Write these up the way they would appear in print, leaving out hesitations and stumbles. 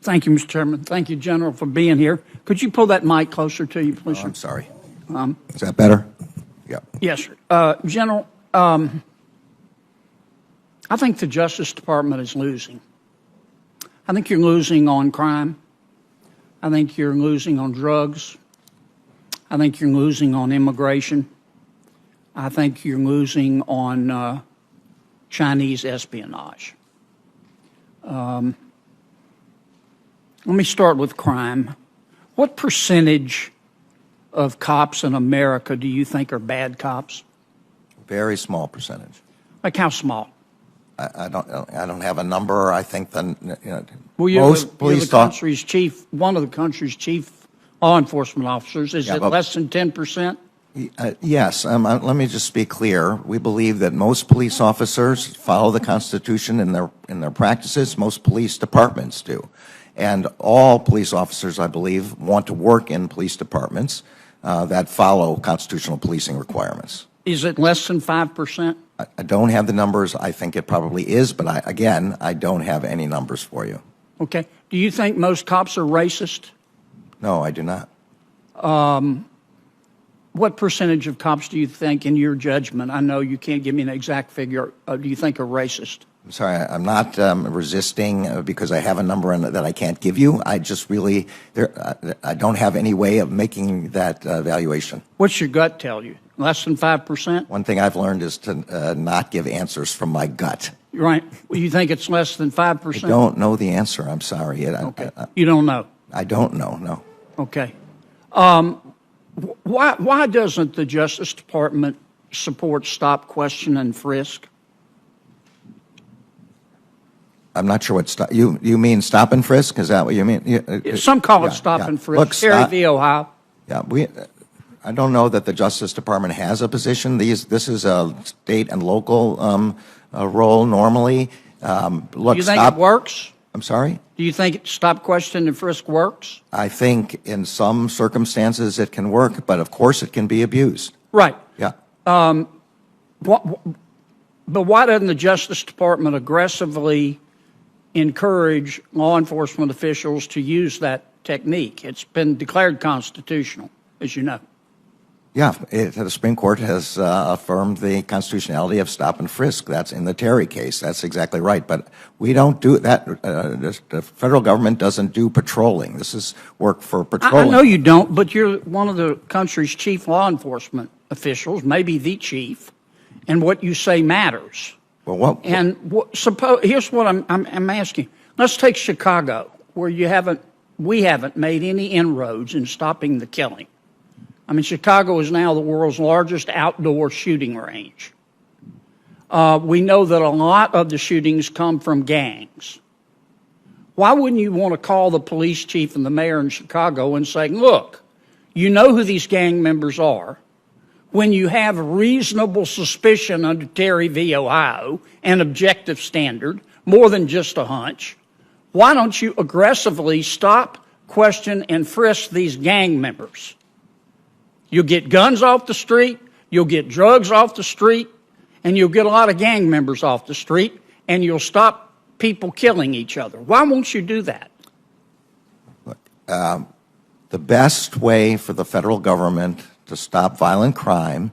Thank you, Mr. Chairman. Thank you, General, for being here. Could you pull that mic closer to you, please? Oh, I'm sorry. Is that better? Yeah. Yes, sir. General, I think the Justice Department is losing. I think you're losing on crime. I think you're losing on drugs. I think you're losing on immigration. I think you're losing on Chinese espionage. Let me start with crime. What percentage of cops in America do you think are bad cops? Very small percentage. Like how small? I don't have a number. I think Well, you're the country's chief, one of the country's chief law enforcement officers. Is it less than 10%? Yes. Let me just be clear. We believe that most police officers follow the Constitution in their practices. Most police departments do. And all police officers, I believe, want to work in police departments that follow constitutional policing requirements. Is it less than 5%? I don't have the numbers. I think it probably is, but I don't have any numbers for you. Okay. Do you think most cops are racist? No, I do not. What percentage of cops do you think, in your judgment, I know you can't give me an exact figure, do you think are racist? I'm sorry, I'm not resisting because I have a number that I can't give you. I just really, I don't have any way of making that evaluation. What's your gut tell you? Less than 5%? One thing I've learned is to not give answers from my gut. Right. Well, you think it's less than 5%? I don't know the answer. I'm sorry. Okay. You don't know? I don't know, no. Okay. Why doesn't the Justice Department support stop, question, and frisk? I'm not sure what stop. You mean stop and frisk? Is that what you mean? Some call it stop and frisk. Look, Terry v. Ohio. Yeah, I don't know that the Justice Department has a position. This is a state and local role normally. Look, do you think it works? I'm sorry? Do you think stop, question, and frisk works? I think in some circumstances it can work, but of course it can be abused. Right. Yeah. But why doesn't the Justice Department aggressively encourage law enforcement officials to use that technique? It's been declared constitutional, as you know. Yeah, the Supreme Court has affirmed the constitutionality of stop and frisk. That's in the Terry case. That's exactly right. But we don't do that. The federal government doesn't do patrolling. This is work for patrolling. I know you don't, but you're one of the country's chief law enforcement officials, maybe the chief, and what you say matters. Well, suppose here's what I'm asking. Let's take Chicago, where we haven't made any inroads in stopping the killing. I mean, Chicago is now the world's largest outdoor shooting range. We know that a lot of the shootings come from gangs. Why wouldn't you want to call the police chief and the mayor in Chicago and say, look, you know who these gang members are. When you have reasonable suspicion under Terry v. Ohio, an objective standard, more than just a hunch, why don't you aggressively stop, question, and frisk these gang members? You'll get guns off the street, you'll get drugs off the street, and you'll get a lot of gang members off the street, and you'll stop people killing each other. Why won't you do that? Look, the best way for the federal government to stop violent crime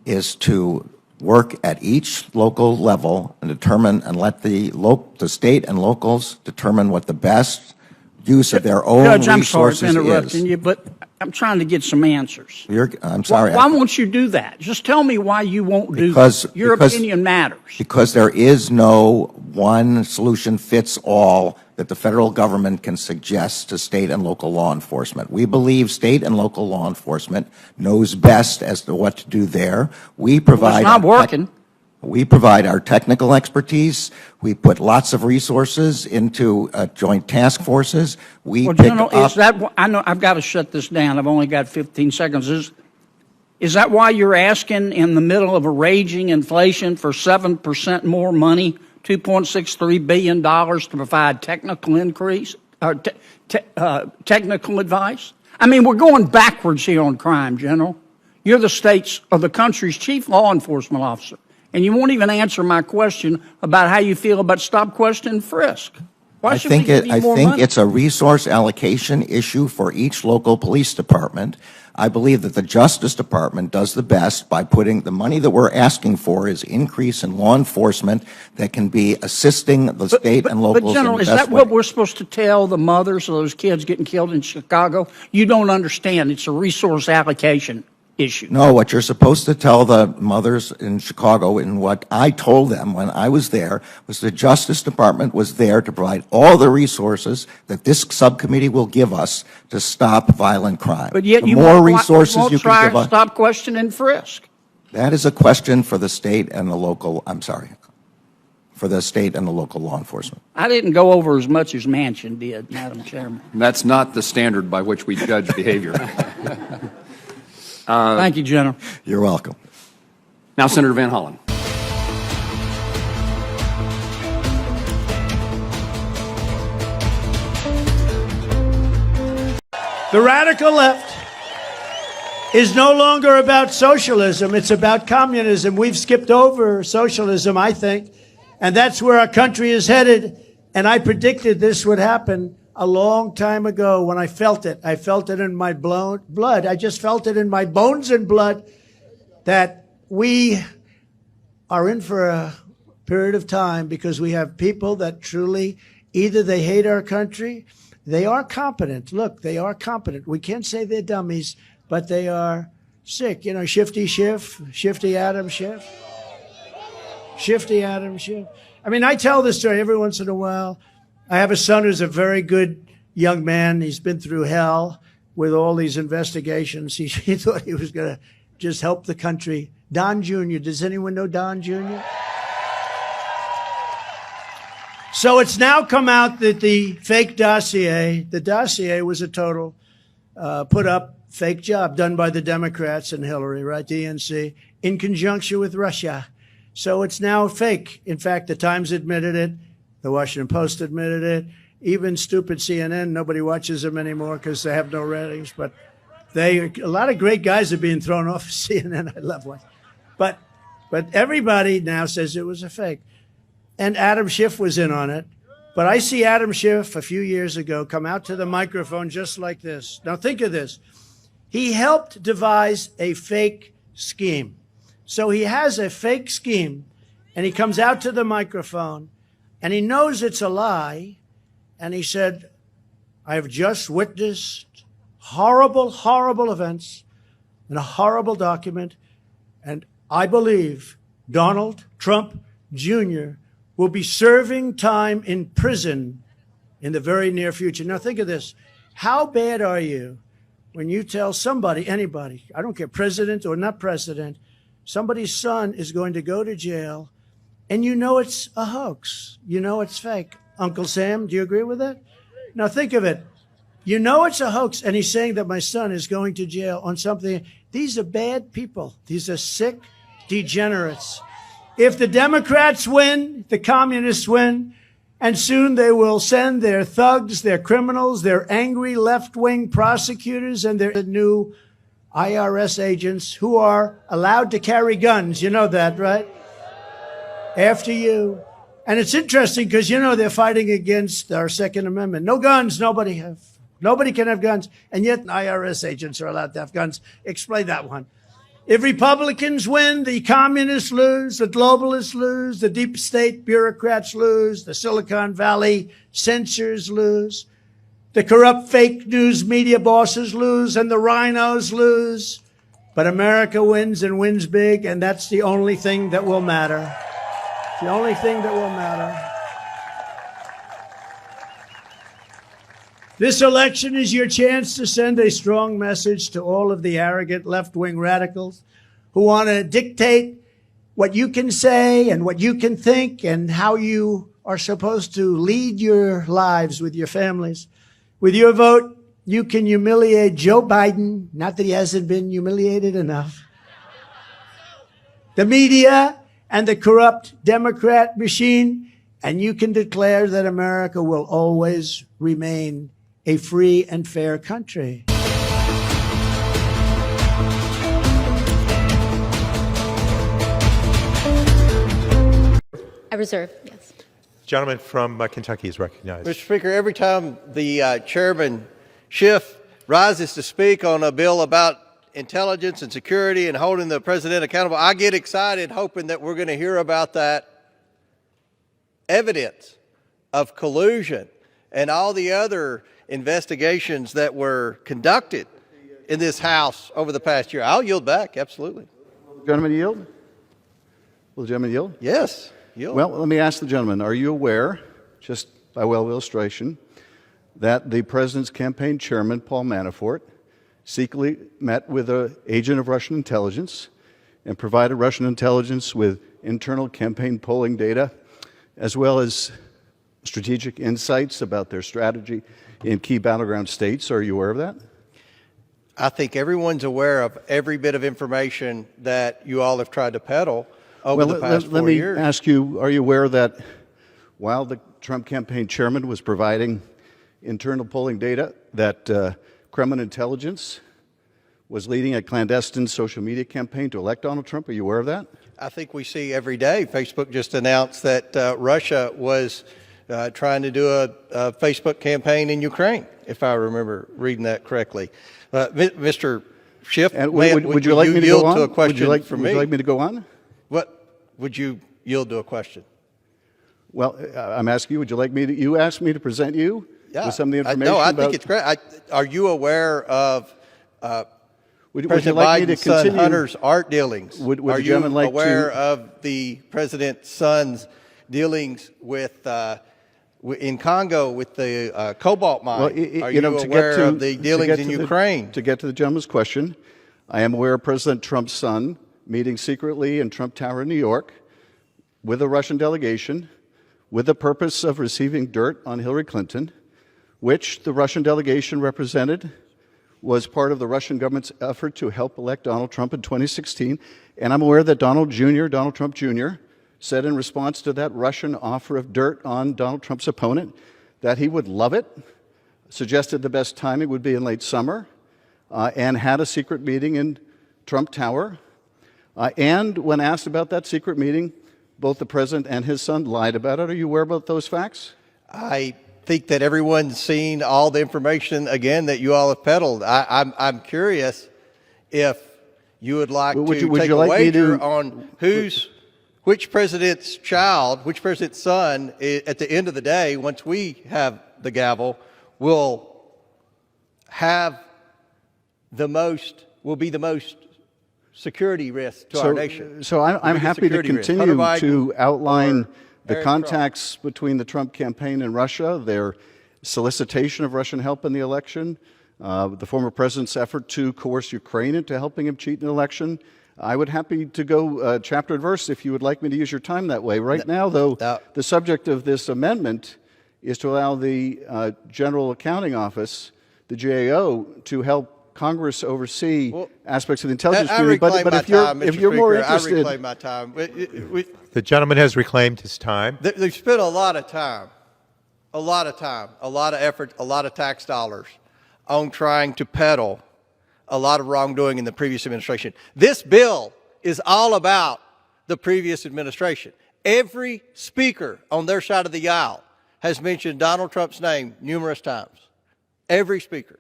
is to work at each local level and determine and let the state and locals determine what the best use of their own Judge, resources I'm sorry for interrupting you, but I'm trying to get some answers. I'm sorry. Why won't you do that? Just tell me why you won't do that. Your opinion matters. Because there is no one solution fits all that the federal government can suggest to state and local law enforcement. We believe state and local law enforcement knows best as to what to do there. We provide. It's not working. We provide our technical expertise. We put lots of resources into joint task forces. Well, General, is that, I know I've got to shut this down. I've only got 15 seconds. Is that why you're asking in the middle of a raging inflation for 7% more money, $2.63 billion to provide technical technical advice? I mean, we're going backwards here on crime, General. You're the country's chief law enforcement officer. And you won't even answer my question about how you feel about stop, question, and frisk. Why should we give you I more think money? it's a resource allocation issue for each local police department. I believe that the Justice Department does the best by putting the money that we're asking for is increase in law enforcement that can be assisting the state and locals. But General, in is the best that what way. we're supposed to tell the mothers of those kids getting killed in Chicago? You don't understand. It's a resource allocation issue. No, what you're supposed to tell the mothers in Chicago, and what I told them when I was there, was the Justice Department was there to provide all the resources that this subcommittee will give us to stop violent crime. But yet the you more won't resources you try can give to us. stop, question, and frisk. That is a question for the state and the local, for the state and the local law enforcement. I didn't go over as much as Manchin did, Madam Chairman. That's not the standard by which we judge behavior. Thank you, General. You're welcome. Now, Senator Van Hollen. The radical left is no longer about socialism. It's about communism. We've skipped over socialism, I think, and that's where our country is headed. And I predicted this would happen a long time ago when I felt it. I felt it in my blood. I just felt it in my bones and blood that we are in for a period of time because we have people that truly, either they hate our country, they are competent. Look, they are competent. We can't say they're dummies, but they are sick. You know, Shifty Adam Schiff. Shifty Adam Schiff. I mean, I tell this story every once in a while. I have a son who's a very good young man. He's been through hell with all these investigations. He thought he was going to just help the country. Don Jr. Does anyone know Don Jr.? So it's now come out that the fake dossier, was a total put up fake job done by the Democrats and Hillary, right? DNC, in conjunction with Russia. So it's now fake. In fact, the Times admitted it. The Washington Post admitted it. Even stupid CNN, nobody watches them anymore because they have no ratings. But a lot of great guys are being thrown off of CNN. I love one. But everybody now says it was a fake. And Adam Schiff was in on it. But I see Adam Schiff a few years ago come out to the microphone just like this. Now think of this. He helped devise a fake scheme. So he has a fake scheme, and he comes out to the microphone, and he knows it's a lie, and he said, I have just witnessed horrible, horrible events and a horrible document, and I believe Donald Trump Jr. will be serving time in prison in the very near future. Now think of this. How bad are you when you tell somebody, anybody, I don't care, president or not president, somebody's son is going to go to jail, and you know it's a hoax. You know it's fake. Uncle Sam, do you agree with that? Now think of it. You know it's a hoax, and he's saying that my son is going to jail on something. These are bad people. These are sick degenerates. If the Democrats win, the communists win, and soon they will send their thugs, their criminals, their angry left-wing prosecutors, and their new IRS agents who are allowed to carry guns. You know that, right? After you. And it's interesting because, you know, they're fighting against our Second Amendment. No guns, nobody can have guns. And yet IRS agents are allowed to have guns. Explain that one. If Republicans win, the communists lose, the globalists lose, the deep state bureaucrats lose, the Silicon Valley censors lose, the corrupt fake news media bosses lose, and the rhinos lose. But America wins and wins big, and that's the only thing that will matter. The only thing that will matter. This election is your chance to send a strong message to all of the arrogant left-wing radicals who want to dictate what you can say and what you can think and how you are supposed to lead your lives with your families. With your vote, you can humiliate Joe Biden, not that he hasn't been humiliated enough, the media and the corrupt Democrat machine, and you can declare that America will always remain a free and fair country. I reserve, yes. Gentleman from Kentucky is recognized. Mr. Speaker, every time the Chairman Schiff rises to speak on a bill about intelligence and security and holding the president accountable, I get excited hoping that we're going to hear about that evidence of collusion and all the other investigations that were conducted in this House over the past year. I'll yield back, absolutely. Will the gentleman yield? Will the gentleman yield? Yes, yield. Well, let me ask the gentleman, are you aware, just by way of illustration, that the president's campaign chairman, Paul Manafort, secretly met with an agent of Russian intelligence and provided Russian intelligence with internal campaign polling data, as well as strategic insights about their strategy in key battleground states? Are you aware of that? I think everyone's aware of every bit of information that you all have tried to peddle over the past 4 years. Let me ask you, are you aware that while the Trump campaign chairman was providing internal polling data, that Kremlin intelligence was leading a clandestine social media campaign to elect Donald Trump? Are you aware of that? I think we see every day. Facebook just announced that Russia was trying to do a Facebook campaign in Ukraine, if I remember reading that correctly. Mr. Schiff, would you like me to yield go on? to a question from me? Would you like me to go on? What would you yield to a question? Well, I'm asking you, would you like me to, you asked me to present you with some of the information? No, I about, think it's great. Are you aware of would you President like me to Biden's son continue? Hunter's art dealings? Would Are the you gentleman like aware to, of the president's son's dealings with in Congo with the cobalt mine? Well, Are you aware of the dealings in Ukraine? To get to the gentleman's question, I am aware of President Trump's son meeting secretly in Trump Tower in New York with a Russian delegation with the purpose of receiving dirt on Hillary Clinton, which the Russian delegation represented was part of the Russian government's effort to help elect Donald Trump in 2016. And I'm aware that Donald Trump Jr., said in response to that Russian offer of dirt on Donald Trump's opponent that he would love it, suggested the best timing would be in late summer, and had a secret meeting in Trump Tower. And when asked about that secret meeting, both the president and his son lied about it. Are you aware about those facts? I think that everyone's seen all the information, again, that you all have peddled. I'm curious if you would like to take a wager on which president's child, which president's son, at the end of the day, once we have the gavel, will be the most security risk to our nation. So I'm happy to continue to outline the contacts between the Trump campaign and Russia, their solicitation of Russian help in the election, the former president's effort to coerce Ukraine into helping him cheat in the election. I would happy to go chapter and verse if you would like me to use your time that way. Right now, though, the subject of this amendment is to allow the General Accounting Office, the GAO, to help Congress oversee aspects of the intelligence community. But if you're more interested, I reclaim my time. The gentleman has reclaimed his time. They've spent a lot of time, a lot of effort, a lot of tax dollars on trying to peddle a lot of wrongdoing in the previous administration. This bill is all about the previous administration. Every speaker on their side of the aisle has mentioned Donald Trump's name numerous times. Every speaker.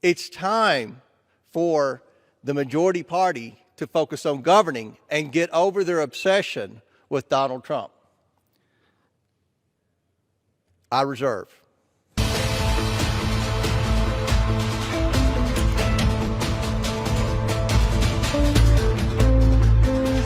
It's time for the majority party to focus on governing and get over their obsession with Donald Trump. I reserve.